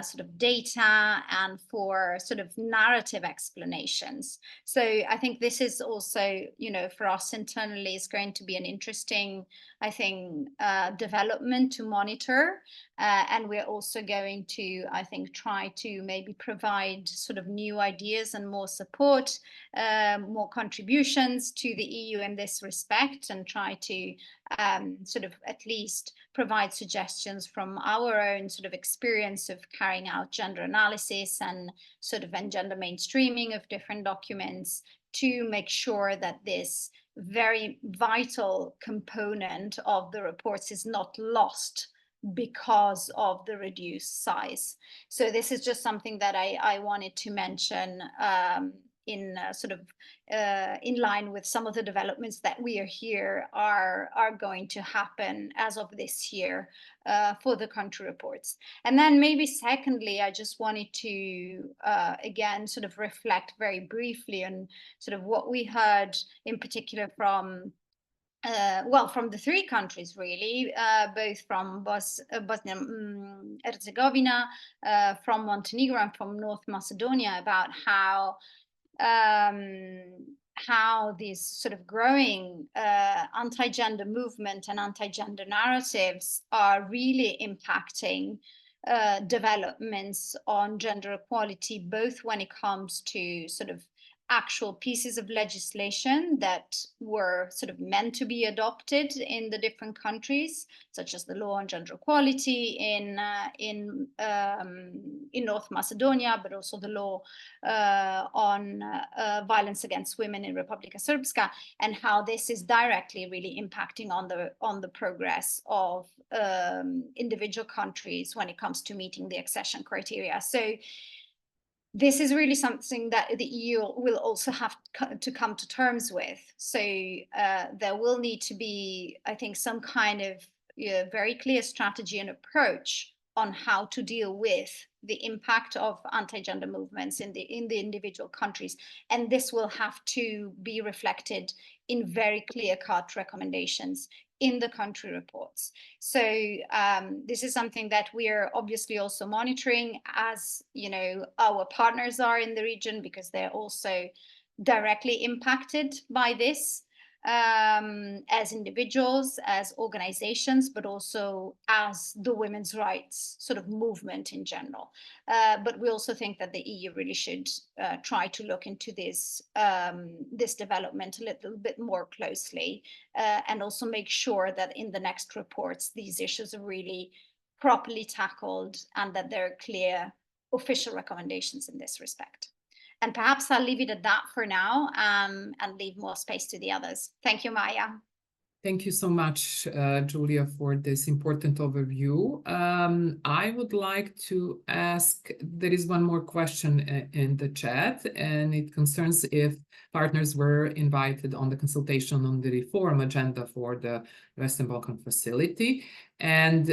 sort of data and for sort of narrative explanations. So I think this is also, you know, for us internally is going to be an interesting, I think, development to monitor. And we're also going to, I think, try to maybe provide sort of new ideas and more support, more contributions to the EU in this respect, and try to sort of at least provide suggestions from our own sort of experience of carrying out gender analysis and sort of gender mainstreaming of different documents, to make sure that this very vital component of the reports is not lost because of the reduced size. So this is just something that I wanted to mention in sort of in line with some of the developments that we are here are going to happen as of this year for the country reports. And then maybe secondly, I just wanted to again sort of reflect very briefly on sort of what we heard in particular from well, from the three countries really, both from Bosnia-Herzegovina, from Montenegro, and from North Macedonia, about how these sort of growing anti-gender movement and anti-gender narratives are really impacting developments on gender equality, both when it comes to sort of actual pieces of legislation that were sort of meant to be adopted in the different countries, such as the law on gender equality in North Macedonia, but also the law on violence against women in Republika Srpska, and how this is directly really impacting on the progress of individual countries when it comes to meeting the accession criteria. So this is really something that the EU will also have to come to terms with. So there will need to be, I think, some kind of very clear strategy and approach on how to deal with the impact of anti-gender movements in the individual countries. And this will have to be reflected in very clear-cut recommendations in the country reports. So this is something that we are obviously also monitoring, as you know, our partners are in the region, because they're also directly impacted by this as individuals, as organizations, but also as the women's rights sort of movement in general. But we also think that the EU really should try to look into this development a little bit more closely, and also make sure that in the next reports these issues are really properly tackled, and that there are clear official recommendations in this respect. And perhaps I'll leave it at that for now, and leave more space to the others. Thank you, Maya. Thank you so much, Julia, for this important overview. I would like to ask, there is one more question in the chat, and it concerns if partners were invited on the consultation on the reform agenda for the Western Balkan facility. And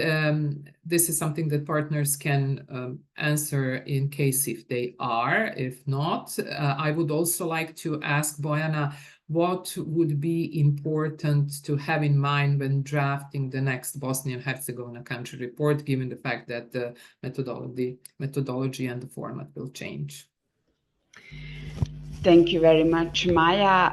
this is something that partners can answer in case if they are. If not, I would also like to ask Bojana, what would be important to have in mind when drafting the next Bosnia and Herzegovina country report, given the fact that the methodology and the format will change? Thank you very much, Maya.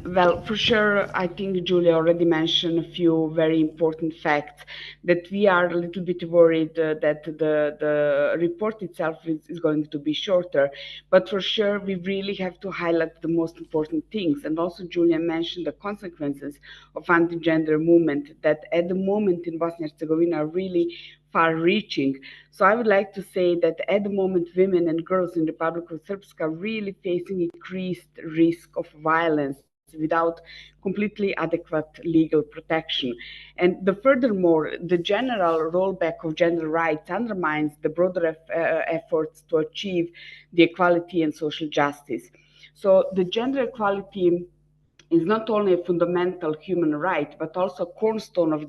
Well, for sure, I think Julia already mentioned a few very important facts that we are a little bit worried that the report itself is going to be shorter. But for sure, we really have to highlight the most important things. And also, Julia mentioned the consequences of anti-gender movement that at the moment in Bosnia and Herzegovina are really far-reaching. So I would like to say that at the moment, women and girls in Republic of Srpska are really facing increased risk of violence without completely adequate legal protection. And furthermore, the general rollback of gender rights undermines the broader efforts to achieve the equality and social justice. So the gender equality is not only a fundamental human right, but also a cornerstone of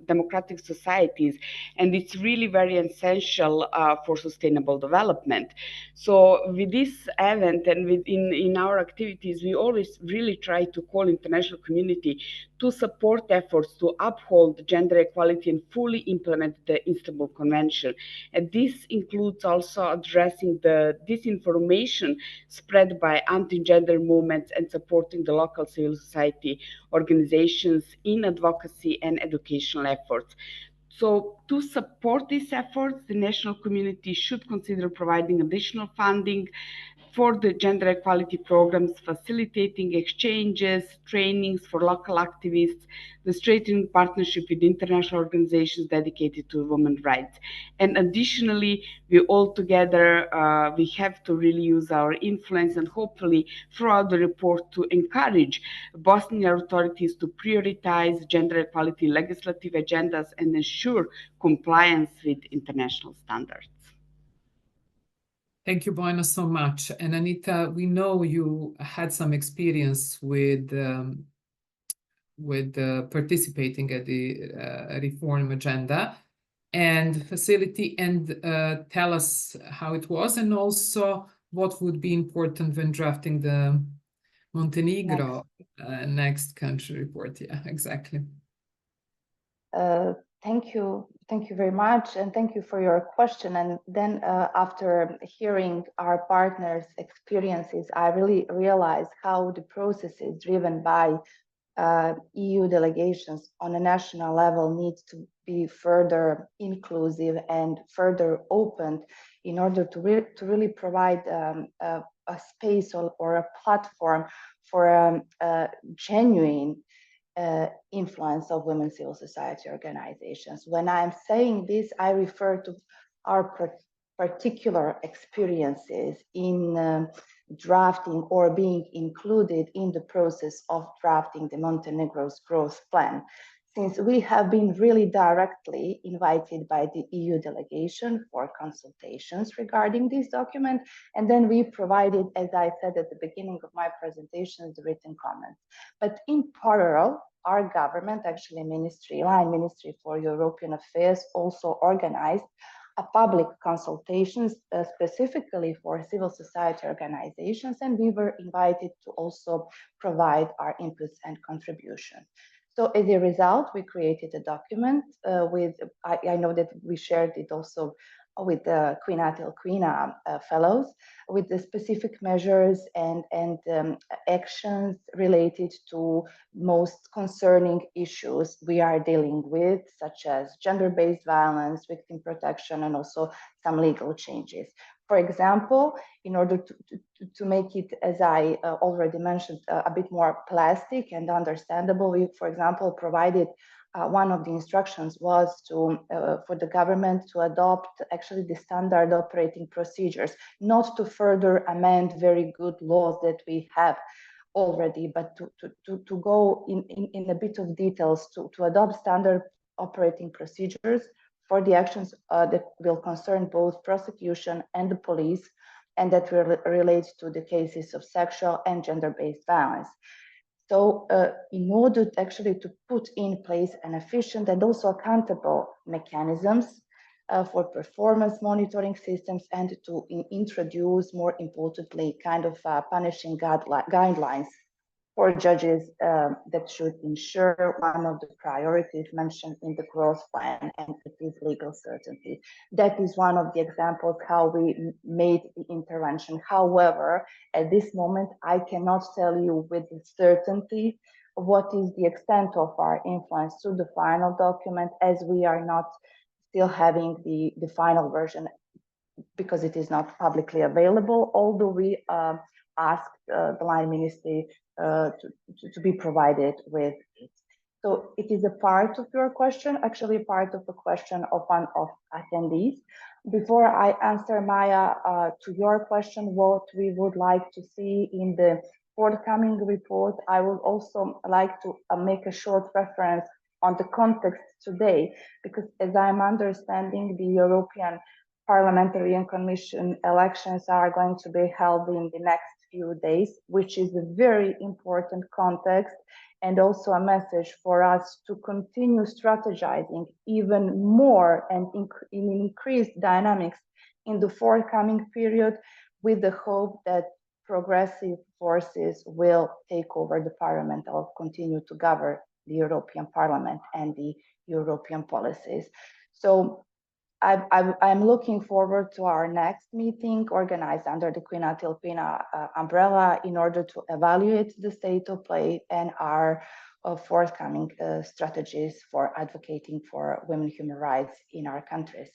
democratic societies. And it's really very essential for sustainable development. So with this event and in our activities, we always really try to call international community to support efforts to uphold gender equality and fully implement the Istanbul Convention. And this includes also addressing the disinformation spread by anti-gender movements and supporting the local civil society organizations in advocacy and educational efforts. So to support these efforts, the national community should consider providing additional funding for the gender equality programs, facilitating exchanges, trainings for local activists, the strengthening partnership with international organizations dedicated to women's rights. And additionally, we all together, we have to really use our influence and hopefully throughout the report to encourage Bosnian authorities to prioritize gender equality legislative agendas and ensure compliance with international standards. Thank you, Bojana, so much. And Anita, we know you had some experience with participating at the reform agenda and facility, and tell us how it was, and also what would be important when drafting the Montenegro next country report. Yeah, exactly. Thank you very much, and thank you for your question. And then after hearing our partners' experiences, I really realized how the process is driven by EU delegations on a national level needs to be further inclusive and further opened in order to really provide a space or a platform for genuine influence of women civil society organizations. When I'm saying this, I refer to our particular experiences in drafting or being included in the process of drafting the Montenegro's growth plan. Since we have been really directly invited by the EU delegation for consultations regarding this document, and then we provided, as I said at the beginning of my presentation, the written comments. But in parallel, our government, actually Line Ministry for European Affairs, also organized a public consultations specifically for civil society organizations, and we were invited to also provide our inputs and contributions. So as a result, we created a document I know that we shared it also with the Kvinna fellows, with the specific measures and actions related to most concerning issues we are dealing with, such as gender-based violence, victim protection, and also some legal changes. For example, in order to make it, as I already mentioned, a bit more plastic and understandable, we, for example, provided one of the instructions was for the government to adopt actually the standard operating procedures, not to further amend very good laws that we have already, but to go in a bit of details, to adopt standard operating procedures for the actions that will concern both prosecution and the police, and that relate to the cases of sexual and gender-based violence. So in order to put in place an efficient and also accountable mechanisms for performance monitoring systems, and to introduce, more importantly, kind of punishing guidelines for judges that should ensure one of the priorities mentioned in the growth plan, and it is legal certainty. That is one of the examples how we made the intervention. However, at this moment, I cannot tell you with certainty what is the extent of our influence to the final document, as we are not still having the final version, because it is not publicly available, although we asked the line ministry to be provided with it. So it is a part of your question, actually part of the question of one of attendees. Before I answer, Maya, to your question, what we would like to see in the forthcoming report, I would also like to make a short reference on the context today, because as I'm understanding, the European Parliamentary and Commission elections are going to be held in the next few days, which is a very important context, and also a message for us to continue strategizing even more and in increased dynamics in the forthcoming period, with the hope that progressive forces will take over the parliament or continue to govern the European Parliament and the European policies. So I'm looking forward to our next meeting organized under the Kvinna Tilpina umbrella, in order to evaluate the state of play and our forthcoming strategies for advocating for women's human rights in our countries.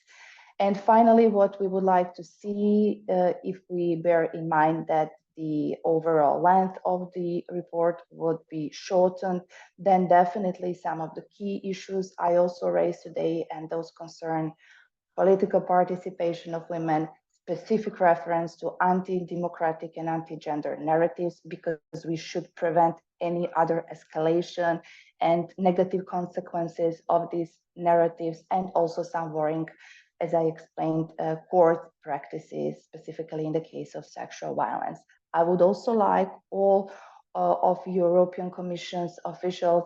And finally, what we would like to see, if we bear in mind that the overall length of the report would be shortened, then definitely some of the key issues I also raised today, and those concern political participation of women, specific reference to anti-democratic and anti-gender narratives, because we should prevent any other escalation and negative consequences of these narratives, and also some worrying, as I explained, court practices, specifically in the case of sexual violence. I would also like all of European Commission's officials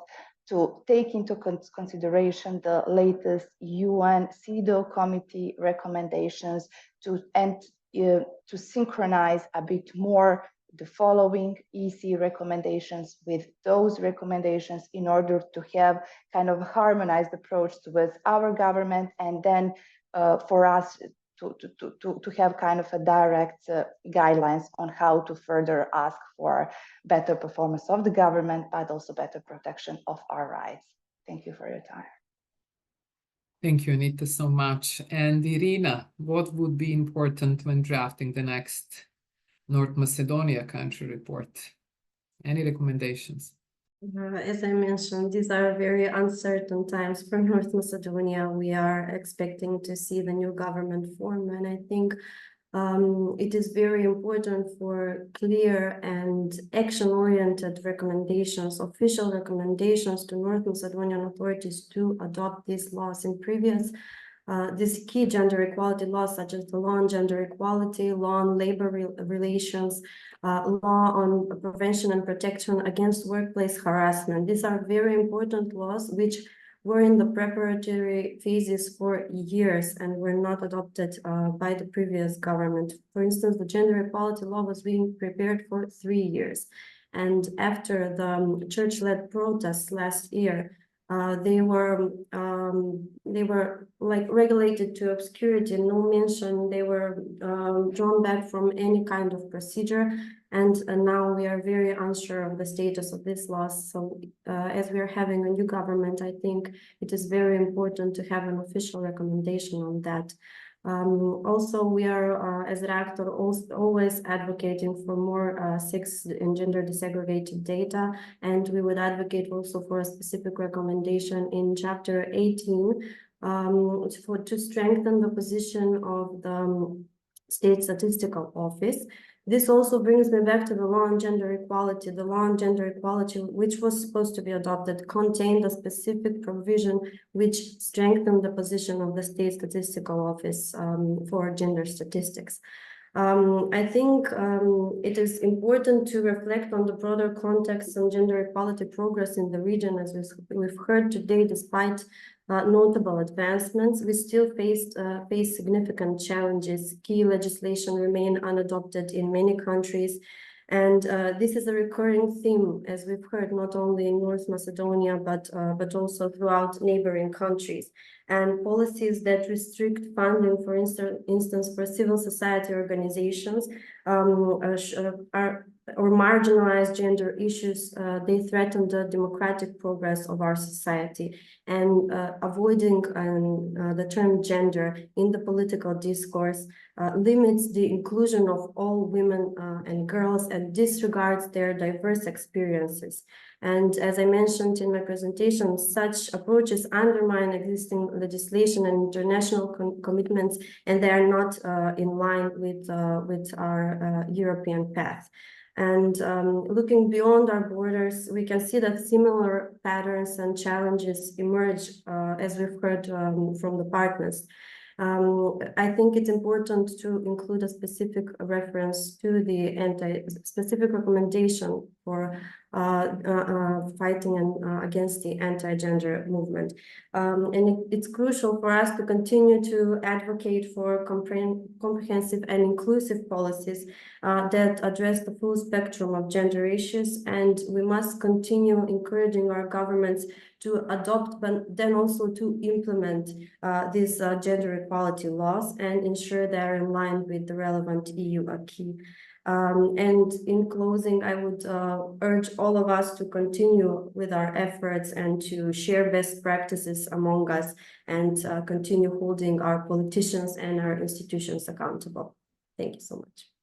to take into consideration the latest UN CEDAW committee recommendations, to synchronize a bit more the following EC recommendations with those recommendations, in order to have kind of a harmonized approach with our government, and then for us to have kind of a direct guidelines on how to further ask for better performance of the government, but also better protection of our rights. Thank you for your time. Thank you, Anita, so much. And Irina, what would be important when drafting the next North Macedonia country report? Any recommendations? As I mentioned, these are very uncertain times for North Macedonia. We are expecting to see the new government form, and I think it is very important for clear and action-oriented recommendations, official recommendations to North Macedonian authorities to adopt these laws. In previous these key gender equality laws, such as the law on gender equality, law on labor relations, law on prevention and protection against workplace harassment. These are very important laws which were in the preparatory phases for years and were not adopted by the previous government. For instance, the gender equality law was being prepared for 3 years. And after the church-led protests last year, they were like regulated to obscurity, no mention. They were drawn back from any kind of procedure, and now we are very unsure of the status of this laws. So as we are having a new government, I think it is very important to have an official recommendation on that. Also, we are, as REACTOR, always advocating for more sex and gender desegregated data, and we would advocate also for a specific recommendation in Chapter 18 to strengthen the position of the State Statistical Office, This also brings me back to the law on gender equality. The law on gender equality, which was supposed to be adopted, contained a specific provision which strengthened the position of the State Statistical Office for gender statistics. I think it is important to reflect on the broader context on gender equality progress in the region. As we've heard today, despite notable advancements, we still face significant challenges. Key legislation remain unadopted in many countries. And this is a recurring theme, as we've heard, not only in North Macedonia, but also throughout neighboring countries. And policies that restrict funding, for instance, for civil society organizations or marginalize gender issues, they threaten the democratic progress of our society. And avoiding the term gender in the political discourse limits the inclusion of all women and girls and disregards their diverse experiences. And as I mentioned in my presentation, such approaches undermine existing legislation and international commitments, and they are not in line with our European path. And looking beyond our borders, we can see that similar patterns and challenges emerge, as we've heard from the partners. I think it's important to include a specific reference to the specific recommendation for fighting against the anti-gender movement. And it's crucial for us to continue to advocate for comprehensive and inclusive policies that address the full spectrum of gender issues. And we must continue encouraging our governments to adopt, but then also to implement these gender equality laws and ensure they are in line with the relevant EU acquis. And in closing, I would urge all of us to continue with our efforts and to share best practices among us and continue holding our politicians and our institutions accountable. Thank you so much.